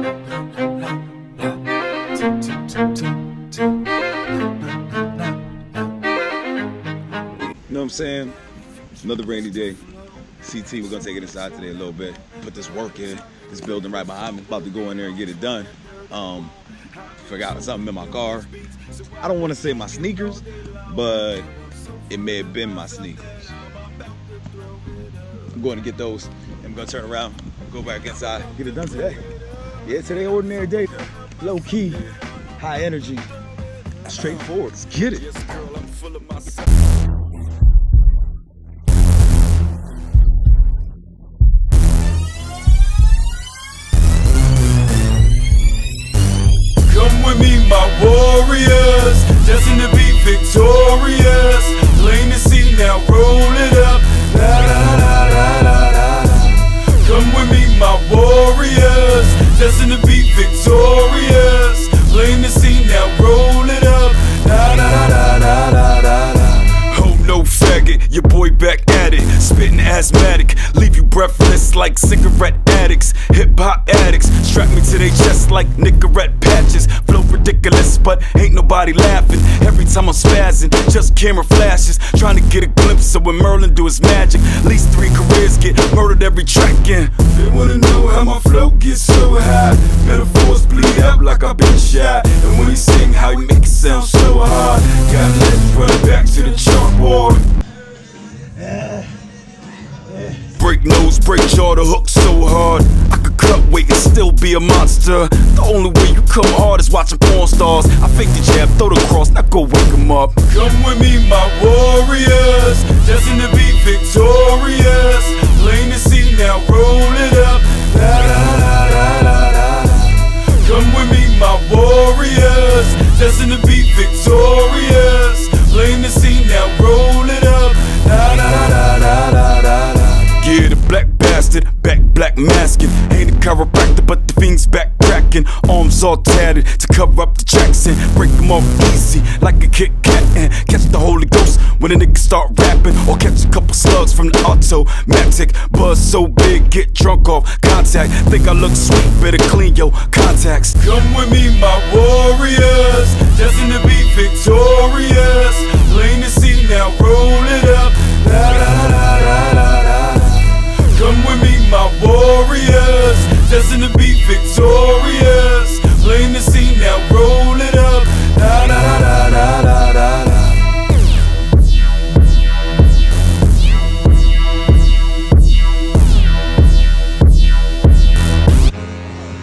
You know what I'm saying? It's another rainy day. CT, we're gonna take it inside today a little bit. Put this work in. This building right behind me. About to go in there and get it done. Forgot something in my car. I don't want to say my sneakers, but it may have been my sneakers. I'm going to get those. I'm gonna turn around, go back inside, get it done today. Yeah, today ordinary day. Low key, high energy, straightforward. Let's get it. Come with me, my warriors, destined to be victorious. Plain to see now, roll it up. La, la, la, la, la, la. Come with me, my warriors, destined to be victorious. Plain to see now, roll it up. La, la, la, la, la, la, la. Oh no, faggot, your boy back at it, spitting asthmatic, leave you breathless like cigarette addicts, hip-hop addicts, strap me to their chest like Nicorette patches, flow ridiculous but ain't nobody laughing, every time I'm spazzing, just camera flashes, trying to get a glimpse of when Merlin do his magic, least 3 careers get murdered every track in. They wanna know how my flow gets so high, metaphors bleed up like I've been shot, and when he sing how he make it sound so hard, got legends running back to the chalkboard. Break nose, break jaw, the hook so hard I could cut weight and still be a monster. The only way you come hard is watching porn stars. I fake the jab, throw the cross, now go wake 'em up. Come with me, my warriors, destined to be victorious. Plain to see now, roll it up. La, la, la, la, la, la. Come with me, my warriors, destined to be victorious. Plain to see now, roll it up. La, la, la, la, la, la, la. Yeah, the black bastard, back black masking. Ain't a chiropractor, but the fiend's back cracking. Arms all tatted to cover up the tracks and break them off easy like a Kit Kat and catch the Holy Ghost when a nigga start rapping, or catch a couple slugs from the automatic. Buzz so big, get drunk off contact. Think I look sweet, better clean your contacts. Come with me, my warriors, destined to be victorious. Plain to see now, roll it up. La la la la la la. Come with me, my warriors, destined to be victorious. Plain to see now, roll it up. La la la la la la la.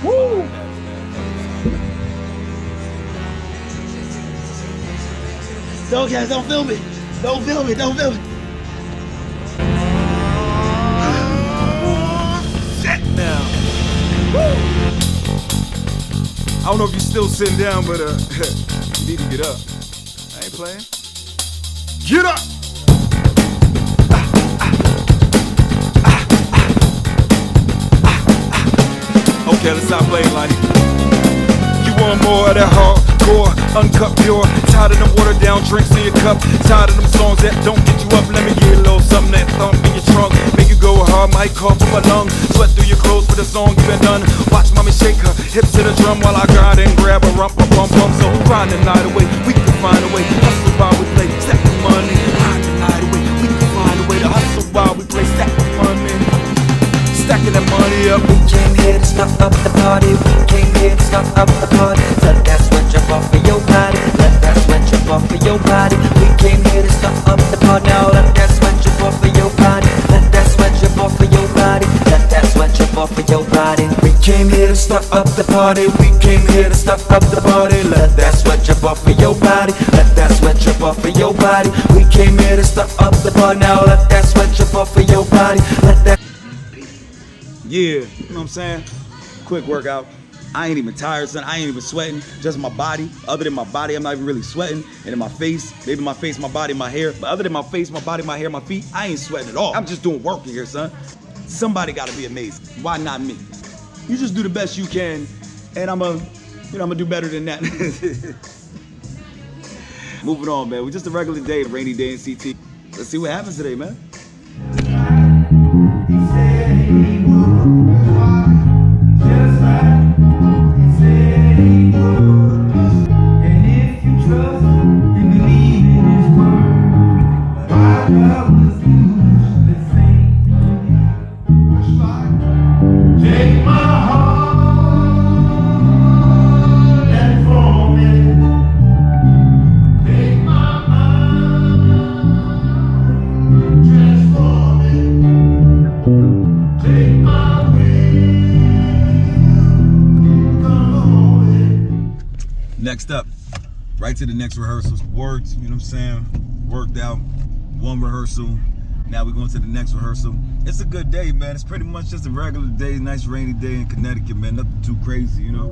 Woo! Don't guys, don't film it. Don't film it. Don't film it. Now. Woo! I don't know if you're still sitting down, but you need to get up. I ain't playing. Get up! Okay, let's stop playing like you want more of that hardcore, uncut pure. Tired of them watered down drinks in your cup. Tired of them songs that don't get you up. Let me get a little something that thump in your trunk. Make you go hard, might cough up my lung. Sweat through your clothes for the song you been done. Watch mommy shake her hips to the drum while I grind and grab a rump, a bump, bump. So grind the night away, we can find a way. Hustle while we play, stack the money. Grind the night away, we can find a way to hustle while we play, stack the money. Stacking that money up. We came here to start up the party. We came here to start up the party. Let that sweat jump off of your body. Let that sweat jump off of your body. We came here to start up the party. Now let that sweat jump off of your body. Let that sweat jump off of your body. Let that sweat jump off of your body. We came here to start up the party. We came here to start up the party. Let that sweat jump off of your body. Let that sweat jump off of your body. We came here to start up the party. Now let that sweat jump off of your body. Let that. Yeah, you know what I'm saying? Quick workout. I ain't even tired, son. I ain't even sweating. Just my body. Other than my body, I'm not even really sweating. And in my face, maybe my face, my body, my hair. But other than my face, my body, my hair, my feet, I ain't sweating at all. I'm just doing work in here, son. Somebody gotta be amazing. Why not me? You just do the best you can, and I'm gonna do better than that. Moving on, man. We're just a regular day, a rainy day in CT. Let's see what happens today, man. He said he would, just like Next up, right to the next rehearsal. Worked, you know what I'm saying? Worked out, one rehearsal. Now we're going to the next rehearsal. It's a good day, man. It's pretty much just a regular day, nice rainy day in Connecticut, man. Nothing too crazy, you know?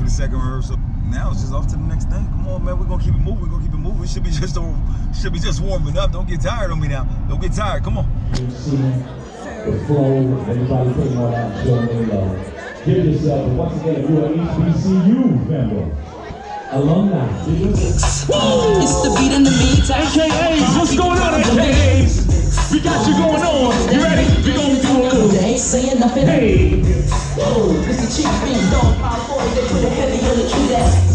Second rehearsal. Now it's just off to the next thing. Come on, man. We're gonna keep it moving. We're gonna keep it moving. We should be just warming up. Don't get tired on me now. Don't get tired. Come on. You see the flow, everybody taking all that showing love. Give yourself, once again, if you're an HBCU member, alumni. It's the beat in the meantime. AKAs, what's going on, AKAs? We got you going on. You ready? We gonna do a little. They ain't saying nothing. Hey. Whoa, this is Chief Bean, dog, power 40, they put it heavy on the tree that's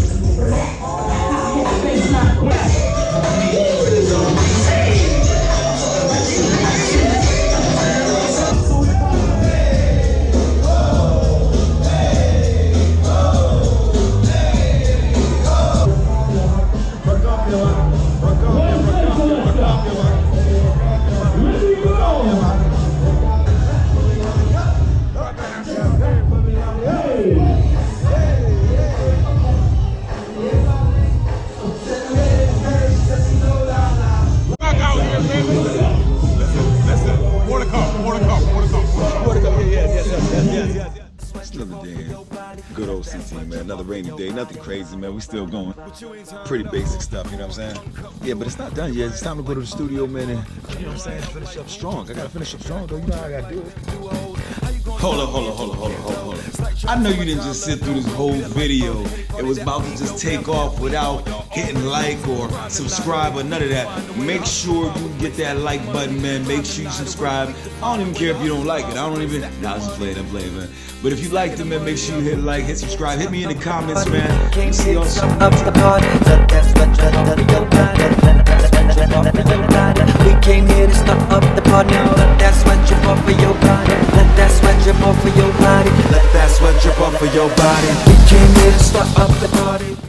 Good old CT, man. Another rainy day. Nothing crazy, man. We still going. Pretty basic stuff, you know what I'm saying? Yeah, but it's not done yet. It's time to go to the studio, man, and, you know what I'm saying, finish up strong. I gotta finish up strong, though. You know how I gotta do it. Hold up. I know you didn't just sit through this whole video. It was about to just take off without hitting like or subscribe or none of that. Make sure you get that like button, man. Make sure you subscribe. I don't even care if you don't like it. I'm just playing, man. But if you liked it, man, make sure you hit like, hit subscribe, hit me in the comments, man. See y'all soon. We came here to start up the party. Let that sweat drip off of your body. Let that sweat drip off of your body. Let that sweat drip off of your body. We came here to start up the party.